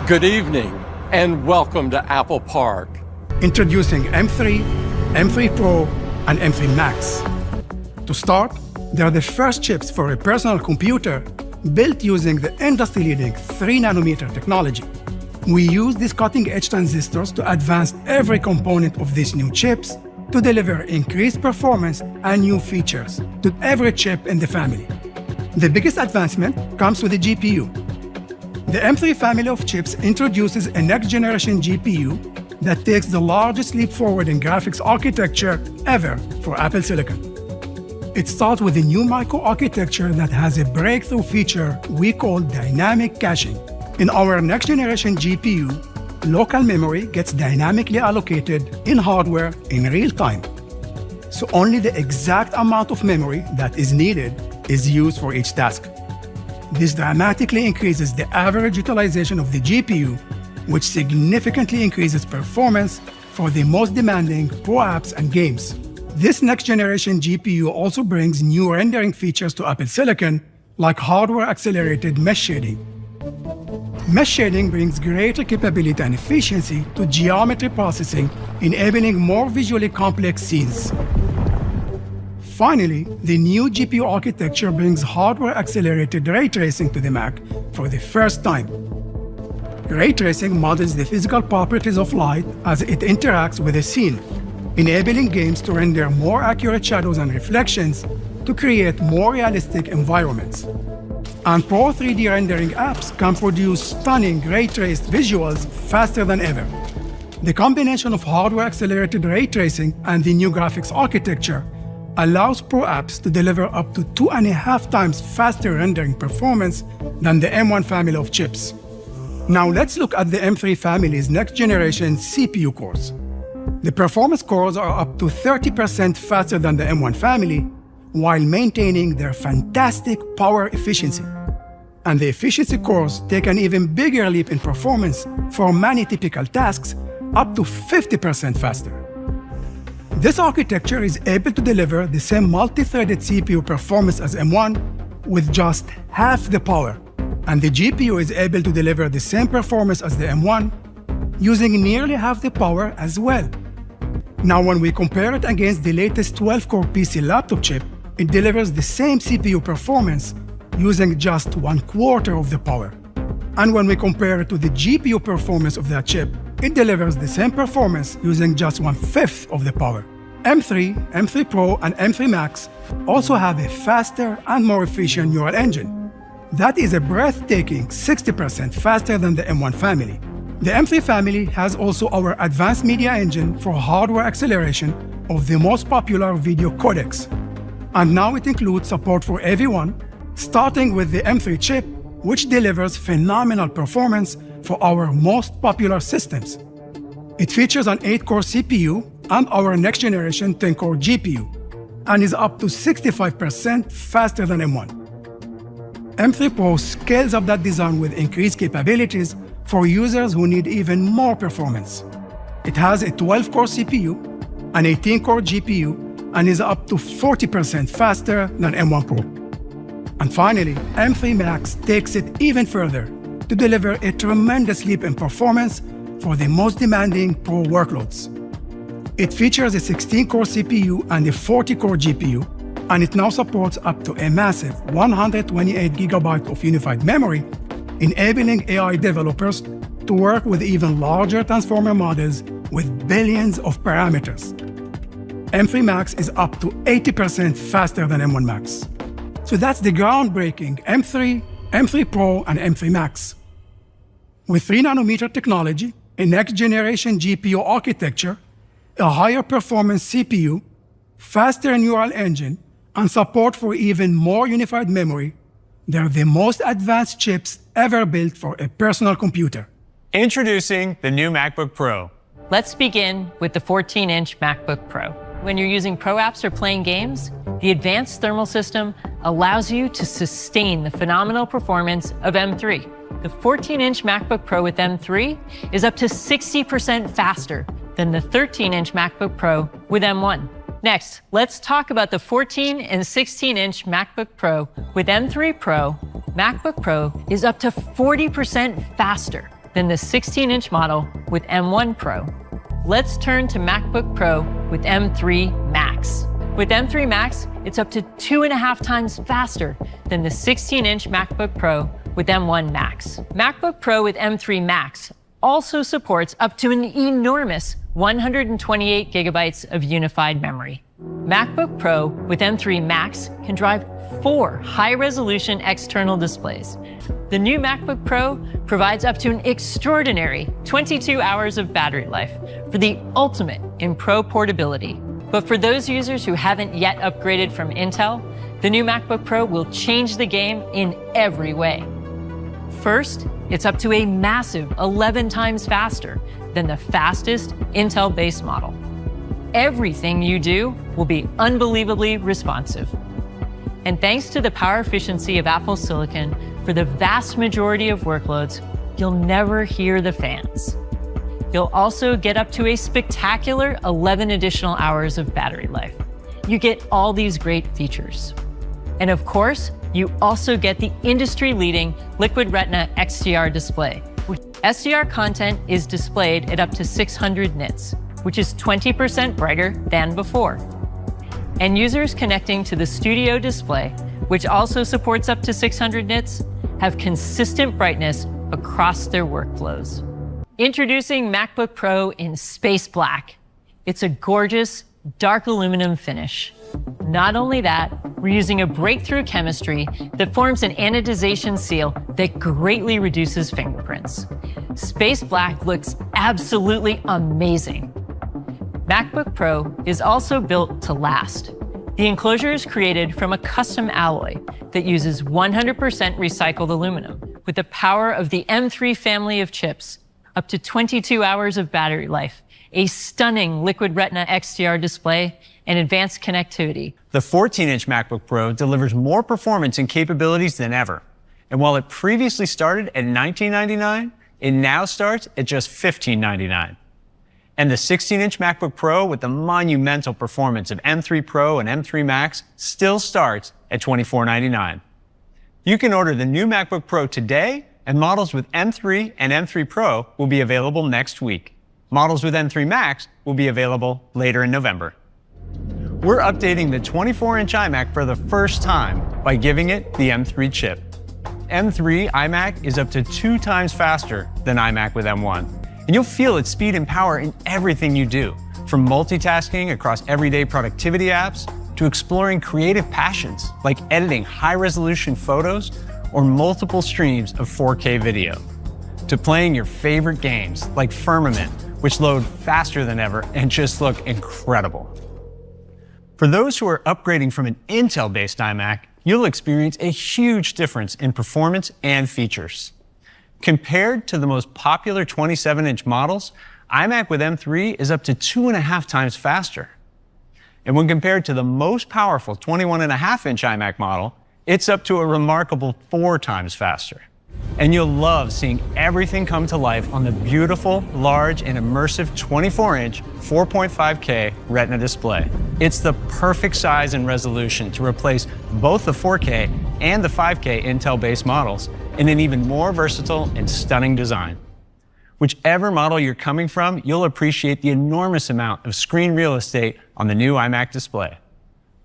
Good evening, and welcome to Apple Park. Introducing M3, M3 Pro, and M3 Max. To start, they are the first chips for a personal computer built using the industry-leading 3nm technology. We use these cutting-edge transistors to advance every component of these new chips to deliver increased performance and new features to every chip in the family. The biggest advancement comes with the GPU. The M3 family of chips introduces a next-generation GPU that takes the largest leap forward in graphics architecture ever for Apple Silicon. It starts with a new microarchitecture that has a breakthrough feature we call dynamic caching. In our next-generation GPU, local memory gets dynamically allocated in hardware in real time. So only the exact amount of memory that is needed is used for each task. This dramatically increases the average utilization of the GPU, which significantly increases performance for the most demanding pro apps and games. This next-generation GPU also brings new rendering features to Apple Silicon, like hardware-accelerated mesh shading. Mesh shading brings greater capability and efficiency to geometry processing, enabling more visually complex scenes. Finally, the new GPU architecture brings hardware-accelerated ray tracing to the Mac for the first time. Ray tracing models the physical properties of light as it interacts with a scene, enabling games to render more accurate shadows and reflections to create more realistic environments. And Pro 3D rendering apps can produce stunning ray-traced visuals faster than ever. The combination of hardware-accelerated ray tracing and the new graphics architecture allows Pro apps to deliver up to 2.5 times faster rendering performance than the M1 family of chips. Now let's look at the M3 family's next-generation CPU cores. The performance cores are up to 30% faster than the M1 family, while maintaining their fantastic power efficiency. And the efficiency cores take an even bigger leap in performance for many typical tasks, up to 50% faster. This architecture is able to deliver the same multi-threaded CPU performance as M1 with just half the power, and the GPU is able to deliver the same performance as the M1 using nearly half the power as well. Now, when we compare it against the latest 12-core PC laptop chip, it delivers the same CPU performance using just 1/4 of the power. And when we compare it to the GPU performance of that chip, it delivers the same performance using just 1/5 of the power. M3, M3 Pro, and M3 Max also have a faster and more efficient neural engine. That is a breathtaking 60% faster than the M1 family. The M3 family has also our advanced media engine for hardware acceleration of the most popular video codecs. And now it includes support for AV1, starting with the M3 chip, which delivers phenomenal performance for our most popular systems. It features an 8-core CPU and our next-generation 10-core GPU, and is up to 65% faster than M1. M3 Pro scales up that design with increased capabilities for users who need even more performance. It has a 12-core CPU, an 18-core GPU, and is up to 40% faster than M1 Pro. And finally, M3 Max takes it even further to deliver a tremendous leap in performance for the most demanding Pro workloads. It features a 16-core CPU and a 40-core GPU, and it now supports up to a massive 128 GB of unified memory, enabling AI developers to work with even larger transformer models with billions of parameters. M3 Max is up to 80% faster than M1 Max. So that's the groundbreaking M3, M3 Pro, and M3 Max. With 3nm technology, a next-generation GPU architecture, a higher performance CPU, faster neural engine, and support for even more unified memory, they're the most advanced chips ever built for a personal computer. Introducing the new MacBook Pro. Let's begin with the 14-inch MacBook Pro. When you're using Pro apps or playing games, the advanced thermal system allows you to sustain the phenomenal performance of M3. The 14-inch MacBook Pro with M3 is up to 60% faster than the 13-inch MacBook Pro with M1. Next, let's talk about the 14 and 16-inch MacBook Pro with M3 Pro. MacBook Pro is up to 40% faster than the 16-inch model with M1 Pro. Let's turn to MacBook Pro with M3 Max. With M3 Max, it's up to 2.5 times faster than the 16-inch MacBook Pro with M1 Max. MacBook Pro with M3 Max also supports up to an enormous 128 gigabytes of unified memory. MacBook Pro with M3 Max can drive 4 high-resolution external displays. The new MacBook Pro provides up to an extraordinary 22 hours of battery life for the ultimate in Pro portability. But for those users who haven't yet upgraded from Intel, the new MacBook Pro will change the game in every way. First, it's up to a massive 11 times faster than the fastest Intel base model. Everything you do will be unbelievably responsive. And thanks to the power efficiency of Apple Silicon, for the vast majority of workloads, you'll never hear the fans. You'll also get up to a spectacular 11 additional hours of battery life. You get all these great features. And of course, you also get the industry-leading Liquid Retina XDR display. SDR content is displayed at up to 600 nits, which is 20% brighter than before. And users connecting to the Studio display, which also supports up to 600 nits, have consistent brightness across their workflows. Introducing MacBook Pro in Space Black. It's a gorgeous, dark aluminum finish. Not only that, we're using a breakthrough chemistry that forms an anodization seal that greatly reduces fingerprints. Space Black looks absolutely amazing. MacBook Pro is also built to last. The enclosure is created from a custom alloy that uses 100% recycled aluminum with the power of the M3 family of chips, up to 22 hours of battery life, a stunning Liquid Retina XDR display, and advanced connectivity. The 14-inch MacBook Pro delivers more performance and capabilities than ever. And while it previously started at $1999, it now starts at just $1599. And the 16-inch MacBook Pro with the monumental performance of M3 Pro and M3 Max still starts at $2499. You can order the new MacBook Pro today, and models with M3 and M3 Pro will be available next week. Models with M3 Max will be available later in November. We're updating the 24-inch iMac for the first time by giving it the M3 chip. M3 iMac is up to 2 times faster than iMac with M1. And you'll feel its speed and power in everything you do, from multitasking across everyday productivity apps to exploring creative passions like editing high-resolution photos or multiple streams of 4K video, to playing your favorite games like Firmament, which load faster than ever and just look incredible. For those who are upgrading from an Intel-based iMac, you'll experience a huge difference in performance and features. Compared to the most popular 27-inch models, iMac with M3 is up to 2.5 times faster. And when compared to the most powerful 21.5-inch iMac model, it's up to a remarkable 4 times faster. And you'll love seeing everything come to life on the beautiful, large, and immersive 24-inch 4.5K Retina display. It's the perfect size and resolution to replace both the 4K and the 5K Intel-based models in an even more versatile and stunning design. Whichever model you're coming from, you'll appreciate the enormous amount of screen real estate on the new iMac display.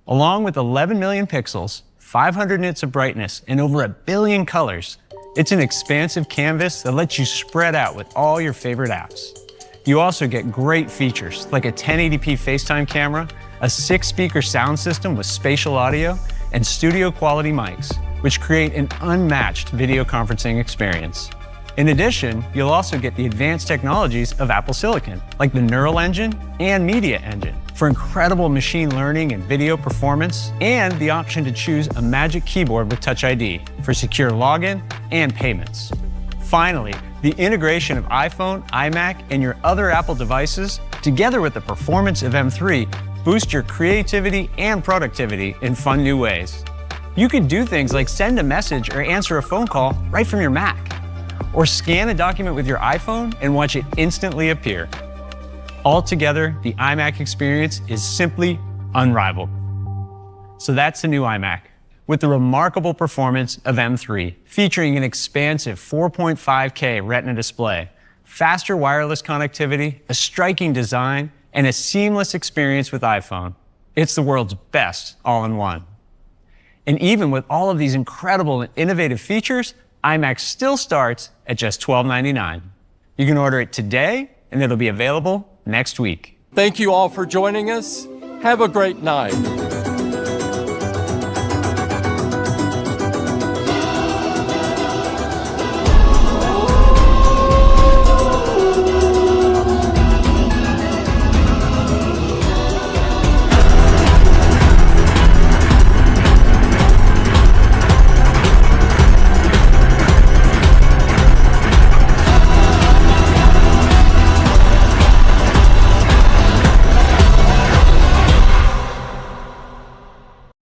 Along with 11 million pixels, 500 nits of brightness, and over 1 billion colors, it's an expansive canvas that lets you spread out with all your favorite apps. You also get great features like a 1080p FaceTime camera, a 6-speaker sound system with spatial audio, and studio quality mics, which create an unmatched video conferencing experience. In addition, you'll also get the advanced technologies of Apple Silicon, like the Neural Engine and Media Engine, for incredible machine learning and video performance, and the option to choose a Magic Keyboard with Touch ID for secure login and payments. Finally, the integration of iPhone, iMac, and your other Apple devices, together with the performance of M3, boost your creativity and productivity in fun new ways. You can do things like send a message or answer a phone call right from your Mac, or scan a document with your iPhone and watch it instantly appear. Altogether, the iMac experience is simply unrivaled. So that's the new iMac. with the remarkable performance of M3, featuring an expansive 4.5K Retina display, faster wireless connectivity, a striking design, and a seamless experience with iPhone. It's the world's best all-in-one. And even with all of these incredible and innovative features, iMac still starts at just $12.99. You can order it today, and it'll be available next week. Thank you all for joining us. Have a great night.